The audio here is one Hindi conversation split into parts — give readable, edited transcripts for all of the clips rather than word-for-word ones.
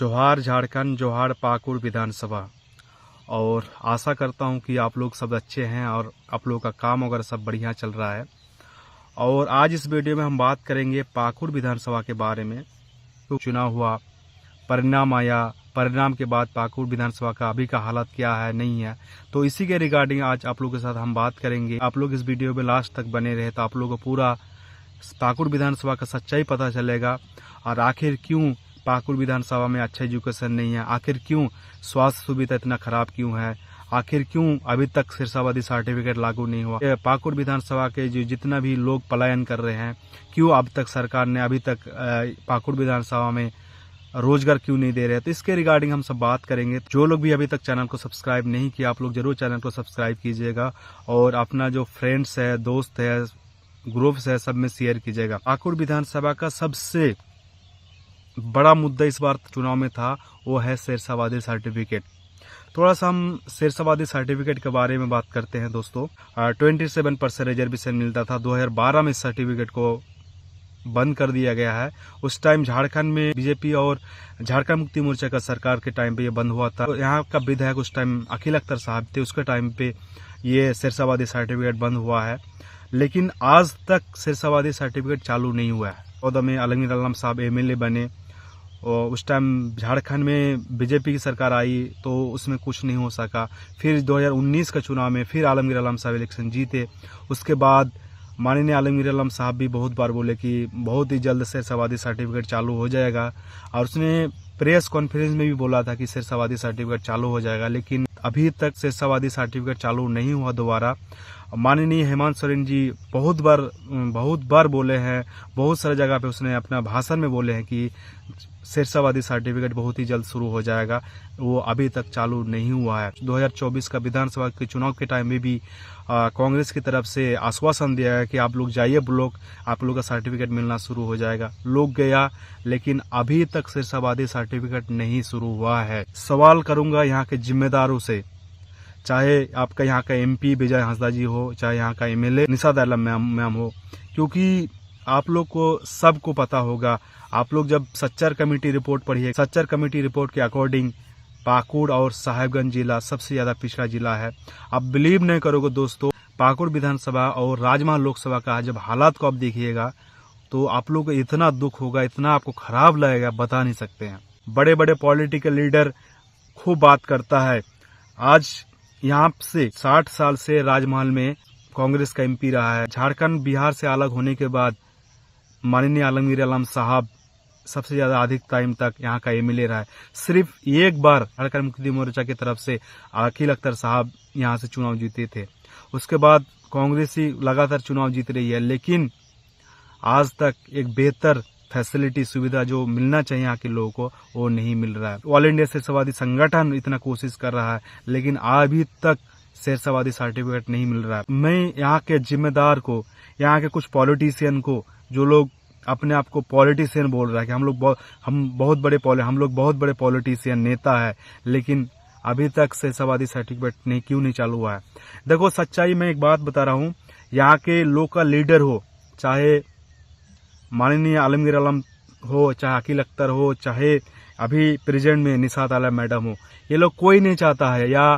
जोहार झारखंड, जोहार पाकुड़ विधानसभा। और आशा करता हूं कि आप लोग सब अच्छे हैं और आप लोगों का काम वगैरह सब बढ़िया चल रहा है। और आज इस वीडियो में हम बात करेंगे पाकुड़ विधानसभा के बारे में। तो चुनाव हुआ, परिणाम आया, परिणाम के बाद पाकुड़ विधानसभा का अभी का हालत क्या है, नहीं है, तो इसी के रिगार्डिंग आज आप लोगों के साथ हम बात करेंगे। आप लोग इस वीडियो में लास्ट तक बने रहे तो आप लोगों को पूरा पाकुड़ विधानसभा का सच्चाई पता चलेगा। और आखिर क्यों पाकुड़ विधानसभा में अच्छा एजुकेशन नहीं है, आखिर क्यों स्वास्थ्य सुविधा इतना खराब क्यों है, आखिर क्यों अभी तक सिरसावादी सर्टिफिकेट लागू नहीं हुआ, पाकुड़ विधानसभा के जो जितना भी लोग पलायन कर रहे हैं, क्यों अब तक सरकार ने अभी तक पाकुड़ विधानसभा में रोजगार क्यों नहीं दे रहे। तो इसके रिगार्डिंग हम सब बात करेंगे। जो लोग भी अभी तक चैनल को सब्सक्राइब नहीं किया, आप लोग जरूर चैनल को सब्सक्राइब कीजिएगा और अपना जो फ्रेंड्स है, दोस्त है, ग्रुप्स है, सब में शेयर कीजिएगा। पाकुड़ विधानसभा का सबसे बड़ा मुद्दा इस बार चुनाव में था, वो है सिरसावादी सर्टिफिकेट। थोड़ा सा हम सिरसावादी सर्टिफिकेट के बारे में बात करते हैं दोस्तों। 27% रिजर्वेशन मिलता था। 2012 में इस सर्टिफिकेट को बंद कर दिया गया है। उस टाइम झारखंड में बीजेपी और झारखंड मुक्ति मोर्चा का सरकार के टाइम पे ये बंद हुआ था। तो यहाँ का विधायक उस टाइम अखिल अख्तर साहब थे, उसके टाइम पे ये सिरसावादी सर्टिफिकेट बंद हुआ है। लेकिन आज तक सिरसावादी सर्टिफिकेट चालू नहीं हुआ है। 2014 में आलमगीर आलम साहब एमएलए बने और उस टाइम झारखंड में बीजेपी की सरकार आई तो उसमें कुछ नहीं हो सका। फिर 2019 का चुनाव में फिर आलमगीर आलम साहब इलेक्शन जीते। उसके बाद माननीय आलमगीर आलम साहब भी बहुत बार बोले कि बहुत ही जल्द सिरसावादी सर्टिफिकेट चालू हो जाएगा, और उसने प्रेस कॉन्फ्रेंस में भी बोला था कि सिरसावादी सर्टिफिकेट चालू हो जाएगा। लेकिन अभी तक सिरसावादी सर्टिफिकेट चालू नहीं हुआ दोबारा। माननीय हेमंत सोरेन जी बहुत बार बोले हैं, बहुत सारी जगह पे उसने अपना भाषण में बोले हैं कि सिरसावादी सर्टिफिकेट बहुत ही जल्द शुरू हो जाएगा। वो अभी तक चालू नहीं हुआ है। 2024 का विधानसभा के चुनाव के टाइम में भी कांग्रेस की तरफ से आश्वासन दिया है कि आप लोग जाइए ब्लॉक, आप लोग का सर्टिफिकेट मिलना शुरू हो जाएगा। लोग गया, लेकिन अभी तक सिरसावादी सर्टिफिकेट नहीं शुरू हुआ है। सवाल करूंगा यहाँ के जिम्मेदारों से, चाहे आपका यहाँ का एमपी विजय हांसदा जी हो, चाहे यहाँ का एमएलए निशात आलम मैम हो, क्योंकि आप लोग को सबको पता होगा। आप लोग जब सच्चर कमेटी रिपोर्ट पढ़िए, सच्चर कमेटी रिपोर्ट के अकॉर्डिंग पाकुड़ और साहेबगंज जिला सबसे ज्यादा पिछड़ा जिला है। आप बिलीव नहीं करोगे दोस्तों, पाकुड़ विधानसभा और राजमहल लोकसभा का जब हालात को आप देखिएगा तो आप लोग को इतना दुख होगा, इतना आपको खराब लगेगा, बता नहीं सकते हैं। बड़े बड़े पॉलिटिकल लीडर खूब बात करता है। आज यहाँ से 60 साल से राजमहल में कांग्रेस का एमपी रहा है। झारखंड बिहार से अलग होने के बाद माननीय आलमगीर आलम साहब सबसे ज्यादा अधिक टाइम तक यहाँ का एमएलए रहा है। सिर्फ एक बार झारखंड मुक्ति मोर्चा की तरफ से अखिल अख्तर साहब यहाँ से चुनाव जीते थे। उसके बाद कांग्रेस ही लगातार चुनाव जीत रही है, लेकिन आज तक एक बेहतर फैसिलिटी सुविधा जो मिलना चाहिए यहाँ के लोगों को, वो नहीं मिल रहा है। ऑल इंडिया सिरसावादी संगठन इतना कोशिश कर रहा है, लेकिन अभी तक सिरसावादी सर्टिफिकेट नहीं मिल रहा है। मैं यहाँ के जिम्मेदार को, यहाँ के कुछ पॉलिटिशियन को, जो लोग अपने आप को पॉलिटिशियन बोल रहा है कि हम लोग बहुत बड़े पॉलिटिशियन नेता है, लेकिन अभी तक सिरसावादी सर्टिफिकेट क्यों नहीं चालू हुआ है। देखो सच्चाई में एक बात बता रहा हूँ, यहाँ के लोकल लीडर हो, चाहे माननीय आलमगीर आलम हो, चाहे अखिल अख्तर हो, चाहे अभी प्रेजेंट में निशात आलम मैडम हो, ये लोग कोई नहीं चाहता है, या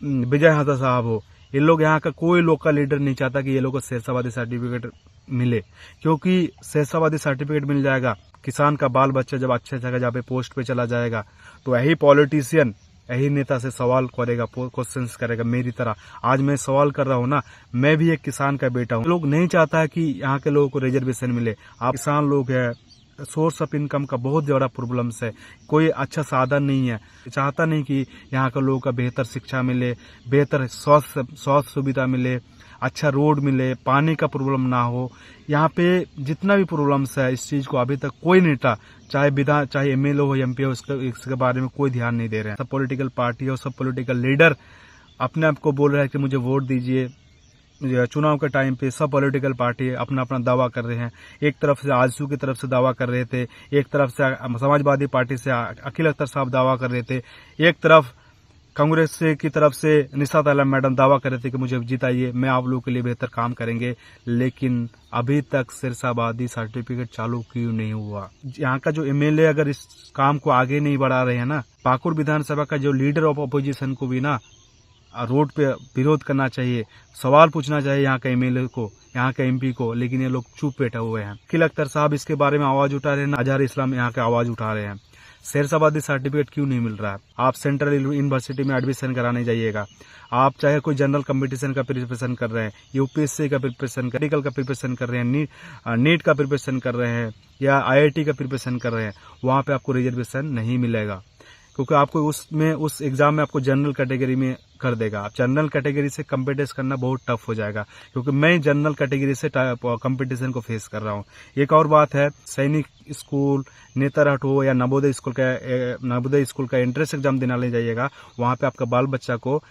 विजय हांसदा साहब हो, ये लोग यहाँ का कोई लोकल लीडर नहीं चाहता कि ये लोग को सिरसावादी सर्टिफिकेट मिले। क्योंकि सिरसावादी सर्टिफिकेट मिल जाएगा, किसान का बाल बच्चा जब अच्छे जगह पे पोस्ट पे चला जाएगा तो यही पॉलिटिशियन, यही नेता से सवाल करेगा, क्वेश्चंस करेगा। मेरी तरह आज मैं सवाल कर रहा हूँ ना, मैं भी एक किसान का बेटा हूँ। लोग नहीं चाहता है कि यहाँ के लोगों को रिजर्वेशन मिले। आप किसान लोग है, सोर्स ऑफ इनकम का बहुत ज्यादा प्रॉब्लम्स है, कोई अच्छा साधन नहीं है। चाहता नहीं कि यहाँ के लोगों का बेहतर शिक्षा मिले, बेहतर स्वास्थ्य सुविधा मिले, अच्छा रोड मिले, पानी का प्रॉब्लम ना हो। यहाँ पे जितना भी प्रॉब्लम्स है, इस चीज को अभी तक कोई नेता, चाहे एमएलए हो, एमपी हो, इसके बारे में कोई ध्यान नहीं दे रहे हैं। सब पॉलिटिकल पार्टी और सब पॉलिटिकल लीडर अपने आप को बोल रहे हैं कि मुझे वोट दीजिए। चुनाव के टाइम पे सब पॉलिटिकल पार्टी अपना अपना दावा कर रहे हैं। एक तरफ से आजसू की तरफ से दावा कर रहे थे, एक तरफ से समाजवादी पार्टी से अखिल अख्तर साहब दावा कर रहे थे, एक तरफ कांग्रेस की तरफ से निशात आलम मैडम दावा कर रहे थे कि मुझे जिताइए, मैं आप लोगों के लिए बेहतर काम करेंगे, लेकिन अभी तक सिरसाबादी सर्टिफिकेट चालू क्यों नहीं हुआ। यहाँ का जो एमएलए अगर इस काम को आगे नहीं बढ़ा रहे हैं ना, पाकुड़ विधानसभा का जो लीडर ऑफ अपोजिशन को भी ना रोड पे विरोध करना चाहिए, सवाल पूछना चाहिए यहाँ का एमएलए को, यहाँ का एमपी को, लेकिन ये लोग चुप बैठे हुए हैं। वकील अख्तर साहब इसके बारे में आवाज उठा रहे हैं, अजहर इस्लाम यहाँ के आवाज उठा रहे हैं। सिरसाबादी सर्टिफिकेट क्यों नहीं मिल रहा है। आप सेंट्रल यूनिवर्सिटी में एडमिशन कराने जाइएगा, आप चाहे कोई जनरल कंपटीशन का प्रिपरेशन कर रहे हैं, यूपीएससी का प्रिपरेशन, मेडिकल का प्रिपरेशन कर रहे हैं, नीट का प्रिपरेशन कर रहे हैं या आईआईटी का प्रिपरेशन कर रहे हैं, वहाँ पे आपको रिजर्वेशन नहीं मिलेगा, क्योंकि आपको उस एग्जाम में आपको जनरल कैटेगरी में कर देगा। आप जनरल कैटेगरी से कंपटीशन करना बहुत टफ हो जाएगा, क्योंकि मैं जनरल कैटेगरी से कंपटीशन को फेस कर रहा हूँ। एक और बात है, सैनिक स्कूल, नेतरहाट हो या नवोदय स्कूल का एंट्रेंस एग्जाम देने जाइएगा, वहाँ पे आपका बाल बच्चा को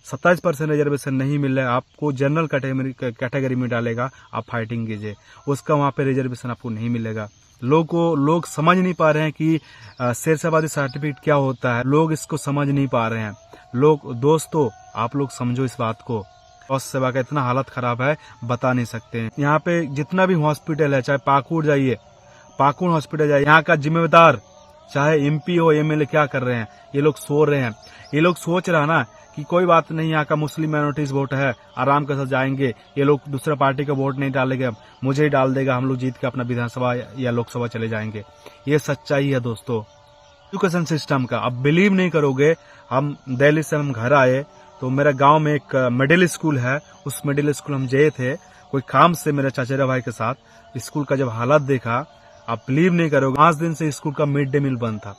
27% रिजर्वेशन नहीं मिल रहा है, आपको जनरल कैटेगरी में डालेगा, आप फाइटिंग कीजिए, उसका वहाँ पे रिजर्वेशन आपको नहीं मिलेगा। लोग समझ नहीं पा रहे हैं कि सिरसाबादी सर्टिफिकेट क्या होता है, लोग इसको समझ नहीं पा रहे हैं। दोस्तों आप लोग समझो इस बात को। स्वास्थ्य सेवा का इतना हालत खराब है, बता नहीं सकते हैं। यहाँ पे जितना भी हॉस्पिटल है, चाहे पाकुड़ जाइए, पाकुड़ हॉस्पिटल जाइए, यहाँ का जिम्मेदार चाहे एमपी हो एमएलए क्या कर रहे हैं, ये लोग सो रहे हैं। ये लोग सोच रहा ना कि कोई बात नहीं, यहाँ का मुस्लिम माइनॉरिटीज वोट है, आराम के साथ जाएंगे, ये लोग दूसरे पार्टी का वोट नहीं डालेंगे, मुझे ही डाल देगा, हम लोग जीत के अपना विधानसभा या लोकसभा चले जाएंगे। ये सच्चाई है दोस्तों एजुकेशन सिस्टम का। अब बिलीव नहीं करोगे, हम दिल्ली से हम घर आए तो मेरे गांव में एक मिडिल स्कूल है, उस मिडिल स्कूल हम गए थे कोई काम से मेरे चचेरा भाई के साथ। स्कूल का जब हालत देखा, आप बिलीव नहीं करोगे, 5 दिन से स्कूल का मिड डे मील बंद था।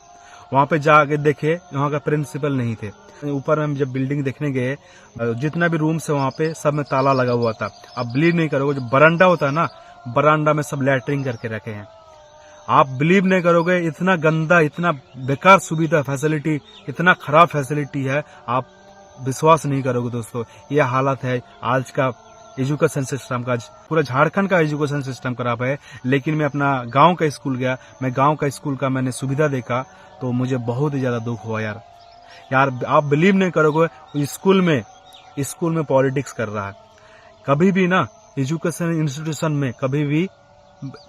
वहाँ पे जाके देखे, वहाँ का प्रिंसिपल नहीं थे। ऊपर हम जब बिल्डिंग देखने गए, जितना भी रूम्स है वहाँ पे सब में ताला लगा हुआ था। आप बिलीव नहीं करोगे, जो बरांडा होता है ना, बरांडा में सब लैटरिंग करके रखे हैं। आप बिलीव नहीं करोगे, इतना गंदा, इतना बेकार सुविधा, फैसिलिटी, इतना खराब फैसिलिटी है, आप विश्वास नहीं करोगे दोस्तों। ये हालत है आज का एजुकेशन सिस्टम का। पूरा झारखंड का एजुकेशन सिस्टम खराब है। लेकिन मैं अपना गांव का स्कूल गया, मैं गांव का स्कूल का मैंने सुविधा देखा तो मुझे बहुत ही ज्यादा दुख हुआ यार। आप बिलीव नहीं करोगे, स्कूल में पॉलिटिक्स कर रहा है। कभी भी ना एजुकेशन इंस्टीट्यूशन में कभी भी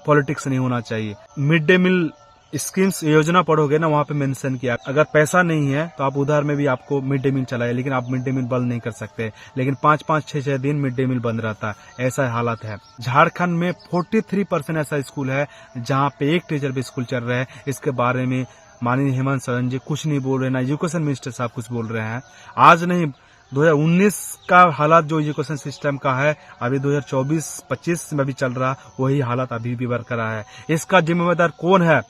पॉलिटिक्स नहीं होना चाहिए। मिड डे मील स्कीम्स योजना पढ़ोगे ना, वहाँ पे मेंशन किया, अगर पैसा नहीं है तो आप उधार में भी आपको मिड डे मील चलाए, लेकिन आप मिड डे मील बंद नहीं कर सकते। लेकिन 5-5, 6-6 दिन मिड डे मील बंद रहता है, ऐसा हालत है। झारखंड में 43% ऐसा स्कूल है जहाँ पे एक टीचर भी स्कूल चल रहे हैं। इसके बारे में माननीय हेमंत सोरेन जी कुछ नहीं बोल रहे, ना एजुकेशन मिनिस्टर साहब कुछ बोल रहे हैं। आज नहीं, 2019 का हालात जो एजुकेशन सिस्टम का है, अभी 2024-25 में भी चल रहा, वही हालत अभी भी बरकरार है। इसका जिम्मेदार कौन है?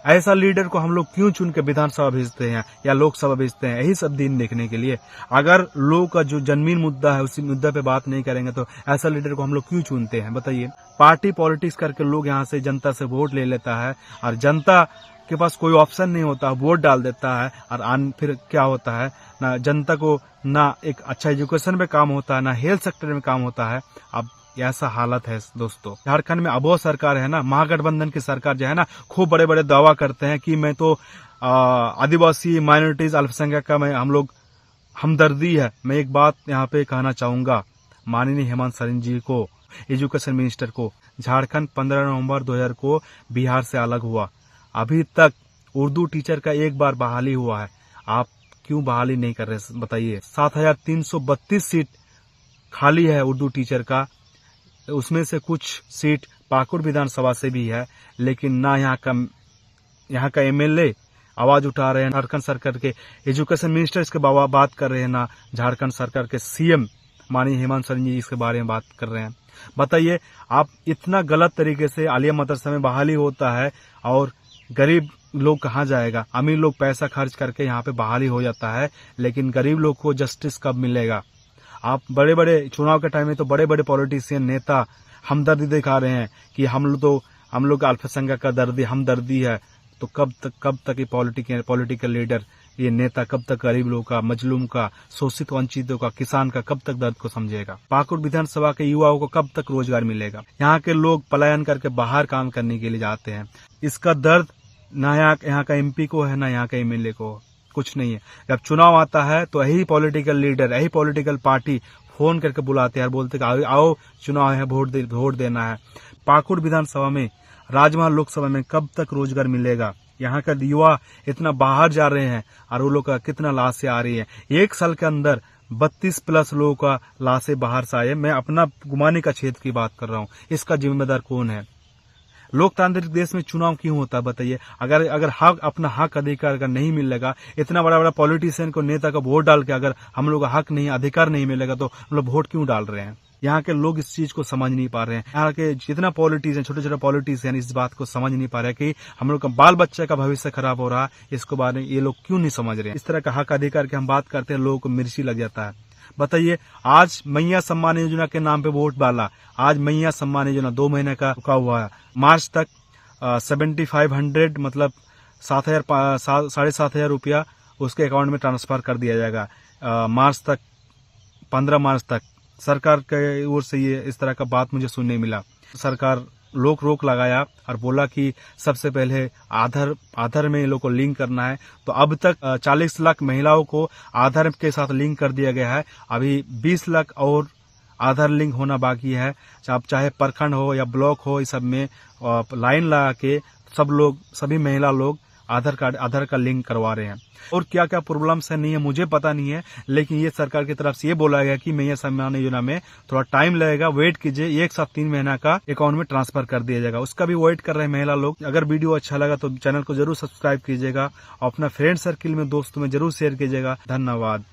ऐसा लीडर को हम लोग क्यों चुन के विधानसभा भेजते हैं या लोकसभा भेजते हैं? यही सब दिन देखने के लिए। अगर लोग का जो जन्मीन मुद्दा है उसी मुद्दा पे बात नहीं करेंगे तो ऐसा लीडर को हम लोग क्यों चुनते हैं बताइए। पार्टी पॉलिटिक्स करके लोग यहाँ से जनता से वोट ले लेता है और जनता के पास कोई ऑप्शन नहीं होता, वोट डाल देता है और फिर क्या होता है, ना जनता को ना एक अच्छा एजुकेशन में काम होता है, ना हेल्थ सेक्टर में काम होता है। अब ऐसा हालत है दोस्तों। झारखंड में अब वो सरकार है ना, महागठबंधन की सरकार जो है ना, खूब बड़े बड़े दावा करते हैं कि मैं तो आदिवासी माइनॉरिटीज अल्पसंख्यक का मैं हम लोग हमदर्दी है। मैं एक बात यहाँ पे कहना चाहूंगा माननीय हेमंत सोरेन जी को, एजुकेशन मिनिस्टर को, झारखंड 15 नवंबर 2000 को बिहार से अलग हुआ, अभी तक उर्दू टीचर का एक बार बहाली हुआ है, आप क्यों बहाली नहीं कर रहे बताइए। 7332 सीट खाली है उर्दू टीचर का, उसमें से कुछ सीट पाकुड़ विधानसभा से भी है, लेकिन ना यहाँ का एमएलए आवाज उठा रहे हैं, झारखंड सरकार के एजुकेशन मिनिस्टर इसके बात कर रहे हैं, ना झारखंड सरकार के सीएम माननीय हेमंत सोरेन जी इसके बारे में बात कर रहे हैं। बताइए, आप इतना गलत तरीके से आलिया मदरसा में बहाली होता है और गरीब लोग कहाँ जाएगा? अमीर लोग पैसा खर्च करके यहाँ पे बहाली हो जाता है, लेकिन गरीब लोग को जस्टिस कब मिलेगा? आप बड़े बड़े चुनाव के टाइम में तो बड़े बड़े पॉलिटिशियन नेता हमदर्दी दिखा रहे हैं कि हम लोग अल्पसंख्यक का दर्दी हमदर्दी है, तो कब तक ये पॉलिटिकल लीडर, ये नेता कब तक गरीब लोगों का, मजलूम का, शोषित वंचितों का, किसान का कब तक दर्द को समझेगा? पाकुड़ विधानसभा के युवाओं को कब तक रोजगार मिलेगा? यहाँ के लोग पलायन करके बाहर काम करने के लिए जाते हैं। इसका दर्द ना यहाँ का एमपी को है, ना यहाँ का एमएलए को। कुछ नहीं है। जब चुनाव आता है तो यही पॉलिटिकल लीडर, यही पॉलिटिकल पार्टी फोन करके बुलाते हैं और बोलते हैं आओ चुनाव है, वोट देना है। पाकुड़ विधानसभा में, राजमहल लोकसभा में कब तक रोजगार मिलेगा? यहाँ का युवा इतना बाहर जा रहे हैं और वो लोग का कितना लाशें आ रही है। 1 साल के अंदर 32+ लोगों का लाशें बाहर से आए। मैं अपना गुमानी का क्षेत्र की बात कर रहा हूँ। इसका जिम्मेदार कौन है? लोकतांत्रिक देश में चुनाव क्यों होता है बताइए? अगर हक, अपना हक अधिकार अगर नहीं मिलेगा, इतना बड़ा बड़ा पॉलिटिशियन को, नेता को वोट डाल के अगर हम लोग का हक नहीं, अधिकार नहीं मिलेगा तो हम लोग वोट क्यों डाल रहे हैं? यहाँ के लोग इस चीज को समझ नहीं पा रहे हैं। यहाँ के जितना पॉलिटिशियन, छोटे छोटे पॉलिटिशियन इस बात को समझ नहीं पा रहे कि हम लोग का बाल बच्चे का भविष्य खराब हो रहा है। इसको बारे में ये लोग क्यों नहीं समझ रहे हैं? इस तरह का हक अधिकार की हम बात करते हैं, लोगों को मिर्ची लग जाता है। बताइए, आज मैया सम्मान योजना के नाम पे वोट डाला। आज मैया सम्मान योजना 2 महीने का रुका हुआ है। मार्च तक 7500 मतलब 7,500 रुपया उसके अकाउंट में ट्रांसफर कर दिया जाएगा। मार्च तक, 15 मार्च तक सरकार के ओर से ये इस तरह का बात मुझे सुनने मिला। सरकार रोक लगाया और बोला कि सबसे पहले आधार में ये लोग को लिंक करना है। तो अब तक 40 लाख महिलाओं को आधार के साथ लिंक कर दिया गया है। अभी 20 लाख और आधार लिंक होना बाकी है। अब चाहे प्रखंड हो या ब्लॉक हो, इस सब में लाइन लगा के सभी महिला लोग आधार का लिंक करवा रहे हैं। और क्या क्या प्रॉब्लम्स है नहीं है मुझे पता नहीं है, लेकिन ये सरकार की तरफ से ये बोला गया कि मैया सम्मान योजना में थोड़ा टाइम लगेगा, वेट कीजिए, 1 साथ 3 महीना का अकाउंट में ट्रांसफर कर दिया जाएगा। उसका भी वेट कर रहे हैं महिला लोग। अगर वीडियो अच्छा लगा तो चैनल को जरूर सब्सक्राइब कीजिएगा और अपना फ्रेंड सर्किल में, दोस्तों में जरूर शेयर कीजिएगा। धन्यवाद।